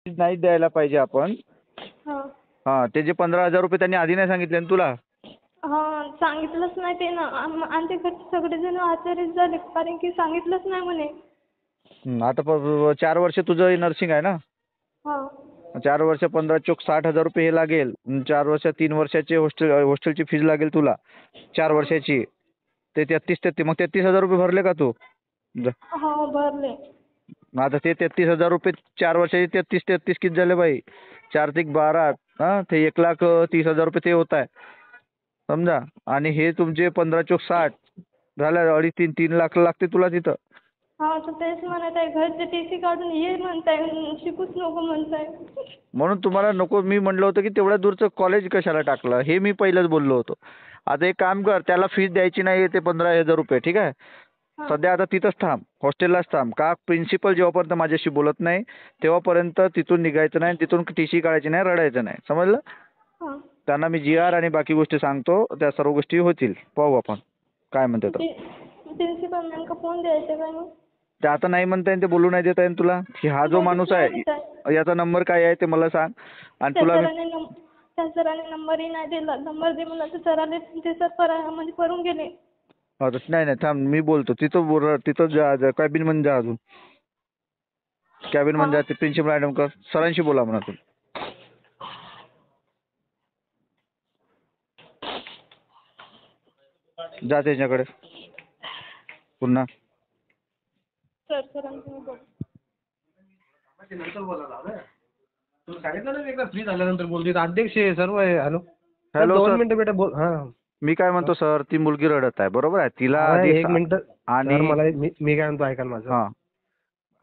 नाही द्यायला पाहिजे आपण. हा हा, ते जे 15,000 रुपये त्यांनी आधी नाही सांगितले ना तुला? हा सांगितलंच नाही ते ना. आमच्या घरचे सगळेजण आश्चर्य झाले कारण की सांगितलंच नाही म्हणे. आता 4 वर्ष तुझं नर्सिंग आहे ना? हा 4 वर्ष 15 चोक 60,000 रुपये हे लागेल. 4 वर्ष 3 वर्षाचे हॉस्टेलची फीज लागेल तुला 4 वर्षाची. ते 33 मग 33,000 रुपये भरले का तू? हा भरले. आता ते 33,000 रुपये 4 वर्षाचे 33 किती झाले बाई? 4 ते 12 हा, ते 1,30,000 रुपये ते होत आहे समजा. आणि हे तुमचे 15 चोक 60 झालं 2.5-3 लाख लागते तुला तिथं. हा तर तेच म्हणत आहे. घरचे टीसी काढून ये म्हणताय, शिकूच नको म्हणताय. म्हणून तुम्हाला नको मी म्हणलं होतं की तेवढ्या दूरचं कॉलेज कशाला टाकलं, हे मी पहिलंच बोललो होतो. आता एक काम कर, त्याला फीस द्यायची नाही ते 15,000 रुपये, ठीक आहे? हा सध्या आता तिथंच थांब, हॉस्टेललाच थांब. का प्रिन्सिपल जेव्हापर्यंत माझ्याशी बोलत नाही तेव्हापर्यंत तिथून निघायचं नाही, तिथून टीसी काढायची नाही, रडायचं नाही, समजलं? हा त्यांना मी GR आणि बाकी गोष्टी सांगतो, त्या सर्व गोष्टी होतील. पाहू आपण काय म्हणते तर. प्रिन्सिपल मॅम का फोन द्यायचे काय मग? ते आता नाही म्हणता येईल, ते बोलू नाही देता येईल तुला. की हा जो माणूस आहे याचा नंबर काय आहे ते मला सांग. आणि तुला त्या सराने नंबरही नाही दिला. नंबर दे म्हणलं तर सराने ते सर म्हणजे करून गेले. नाही नाही थांब, मी बोलतो. तिथं जा कॅबिन मध्ये जा, अजून कॅबिन मध्ये जा. ते प्रिन्सिपल मॅडम का सरांशी बोला म्हणा तुम्ही. जा त्याच्याकडे पुन्हा. सर सरांशी बोल. नंतर बोलायला तुला सांगितलं ना एकदा फ्री झाल्यानंतर बोलते. अध्यक्ष आहे सर्व आहे. हॅलो हॅलो 2 मिनिटं बेटा बोल. हा मी काय म्हणतो सर, ती मुलगी रडत आहे बरोबर आहे. तिला आधी 1 मिनिट. आणि मला मी काय म्हणतो ऐका ना माझं. हा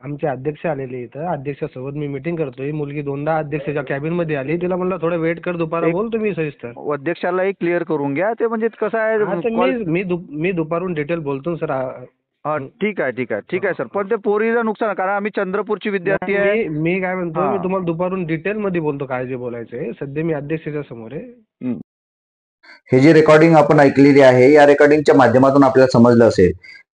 आमचे अध्यक्ष आलेले इथं. अध्यक्षासोबत मी मीटिंग करतोय. मुलगी 2दा अध्यक्षाच्या कॅबिन मध्ये आली. तिला म्हणलं थोडं वेट कर, दुपारा बोलतो मी सविस्तर. अध्यक्षालाही क्लिअर करून घ्या ते. म्हणजे कसं आहे, मी दुपारून डिटेल बोलतो सर. हा ठीक आहे सर. पण ते पोरीचं नुकसान आहे, कारण आम्ही चंद्रपूरची विद्यार्थी आहे. मी काय म्हणतो, मी तुम्हाला दुपारून डिटेल मध्ये बोलतो काय जे बोलायचंय. सध्या मी अध्यक्षाच्या समोर आहे. हे जे रेकॉर्डिंग आपण ऐकलेली आहे, या रेकॉर्डिंगच्या माध्यमातून आपल्याला समजलं असेल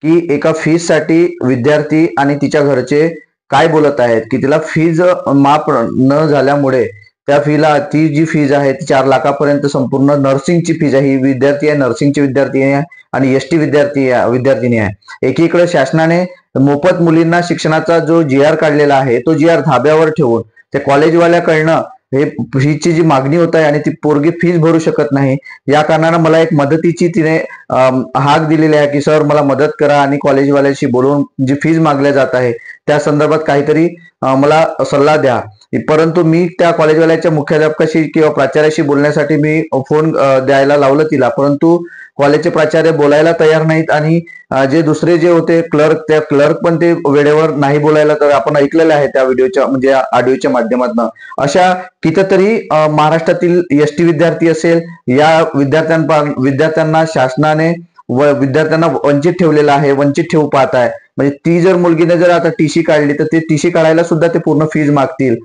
की एका फीस साठी विद्यार्थी आणि तिच्या घरचे काय बोलत आहेत, की तिला फीज माफ न झाल्यामुळे त्या फीला, ती जी फीज आहे ती 4 लाखापर्यंत संपूर्ण नर्सिंगची फीज आहे. ही विद्यार्थी आहे, नर्सिंगची विद्यार्थी आहे आणि ST विद्यार्थिनी आहे. एकीकडे शासनाने मोफत मुलींना शिक्षणाचा जो GR काढलेला आहे, तो GR धाब्यावर ठेवून ते कॉलेजवाल्याकडनं हे फीची जी मागणी होत आहे आणि ती पोरगी फीज भरू शकत नाही. या कारणानं मला एक मदतीची तिने हाक दिलेली आहे की सर मला मदत करा आणि कॉलेजवाल्याशी बोलून जी फीज मागल्या जात आहे त्या संदर्भात काहीतरी मला सल्ला द्या. परंतु मी त्या कॉलेजवाल्याच्या मुख्याध्यापकाशी किंवा प्राचार्याशी बोलण्यासाठी मी फोन द्यायला लावलं तिला, परंतु कॉलेजचे प्राचार्य बोलायला तयार नाहीत. आणि जे दुसरे जे होते क्लर्क, त्या क्लर्क पण ते वेळेवर नाही बोलायला. तर आपण ऐकलेलं आहे त्या व्हिडिओच्या म्हणजे ऑडिओच्या माध्यमातून. अशा कितीतरी महाराष्ट्रातील ST विद्यार्थी असेल, या विद्यार्थ्यांना शासनाने व विद्यार्थ्यांना वंचित ठेवलेलं आहे, वंचित ठेवू पाहत आहे. म्हणजे ती जर मुलगीने जर आता TC काढली तर ते TC काढायला सुद्धा ते पूर्ण फीज मागतील,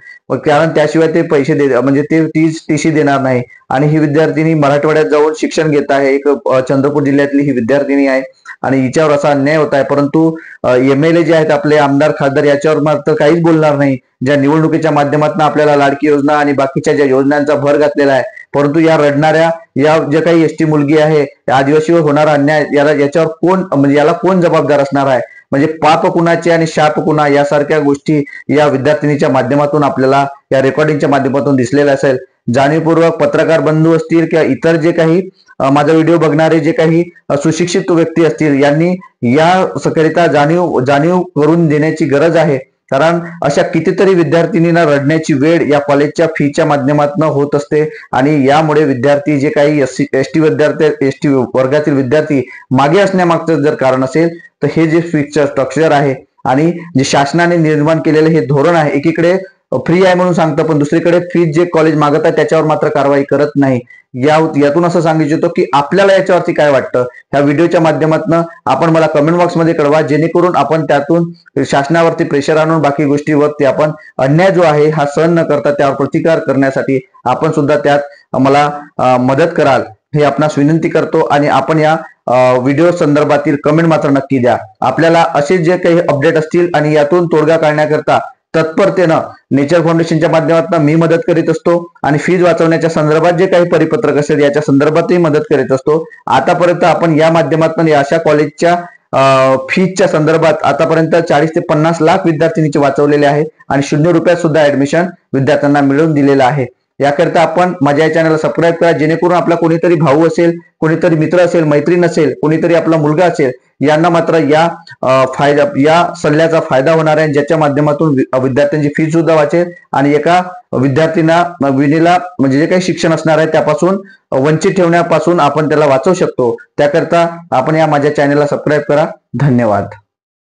कारण त्याशिवाय ते पैसे म्हणजे ते TC देणार नाही. आणि ही विद्यार्थिनी मराठवाड्यात जाऊन शिक्षण घेत आहे. एक चंद्रपूर जिल्ह्यातली ही विद्यार्थिनी आहे आणि हिच्यावर असा अन्याय होत आहे. परंतु MLA जे आहेत आपले आमदार खासदार याच्यावर मात्र काहीच बोलणार नाही. ज्या निवडणुकीच्या माध्यमातून आपल्याला लाडकी योजना आणि बाकीच्या ज्या योजनांचा भर घातलेला आहे, परंतु या रडणाऱ्या या जे काही ST मुलगी आहे, आदिवासीवर होणारा अन्याय याच्यावर कोण, म्हणजे याला कोण जबाबदार असणार आहे? म्हणजे पाप कुणाचे आणि शाप कुणा, यासारख्या गोष्टी या विद्यार्थिनीच्या माध्यमातून आपल्याला या रेकॉर्डिंगच्या माध्यमातून दिसलेल्या असेल. जाणीवपूर्वक पत्रकार बंधू असतील किंवा इतर जे काही माझा व्हिडिओ बघणारे जे काही सुशिक्षित व्यक्ती असतील, यांनी या सकरिता जाणीव करून देण्याची गरज आहे. कारण अशा कितीतरी विद्यार्थिनींना रडण्याची वेळ या कॉलेजच्या फीच्या माध्यमातून होत असते. आणि यामुळे विद्यार्थी जे काही ST वर्गातील विद्यार्थी मागे असण्यामागचं जर कारण असेल तर हे जे फीचं स्ट्रक्चर आहे आणि जे शासनाने निर्माण केलेले हे धोरण आहे, एकीकडे फ्री आहे म्हणून सांगतं पण दुसरीकडे फीज जे कॉलेज मागत आहे त्याच्यावर मात्र कारवाई करत नाही. यातून असं सांगितलं होतं की आपल्याला याच्यावरती काय वाटतं, ह्या व्हिडिओच्या माध्यमातून आपण मला कमेंट बॉक्समध्ये कळवा, जेणेकरून आपण त्यातून शासनावरती प्रेशर आणून बाकी गोष्टीवरती आपण अन्याय जो आहे हा सहन न करता त्यावर प्रतिकार करण्यासाठी आपण सुद्धा त्यात मला मदत कराल हे आपणास विनंती करतो. आणि आपण या व्हिडिओ संदर्भातील कमेंट मात्र नक्की द्या. आपल्याला असे जे काही अपडेट असतील आणि यातून तोडगा काढण्याकरता तत्परतेनं नेचर फाउंडेशनच्या माध्यमातून मी मदत करीत असतो आणि फीज वाचवण्याच्या संदर्भात जे काही परिपत्रक असेल याच्या संदर्भातही मदत करीत असतो. आतापर्यंत आपण या माध्यमातून अशा कॉलेजच्या फीजच्या संदर्भात आतापर्यंत 40 ते 50 लाख विद्यार्थिनीचे वाचवलेले आहे आणि 0 रुपयात सुद्धा ऍडमिशन विद्यार्थ्यांना मिळवून दिलेलं आहे. याकरिता आपण माझ्या या चॅनलला सबस्क्राईब करा, जेणेकरून आपला कोणीतरी भाऊ असेल, कोणीतरी मित्र असेल, मैत्रीण असेल, कोणीतरी आपला मुलगा असेल, यांना मात्र या सल्ल्याचा फायदा होणार आहे, ज्याच्या माध्यमातून विद्यार्थ्यांची फी सुद्धा वाचेल आणि एका विनीला म्हणजे जे काही शिक्षण असणार आहे त्यापासून वंचित ठेवण्यापासून आपण त्याला वाचवू शकतो. त्याकरता आपण या माझ्या चॅनलला सबस्क्राईब करा. धन्यवाद.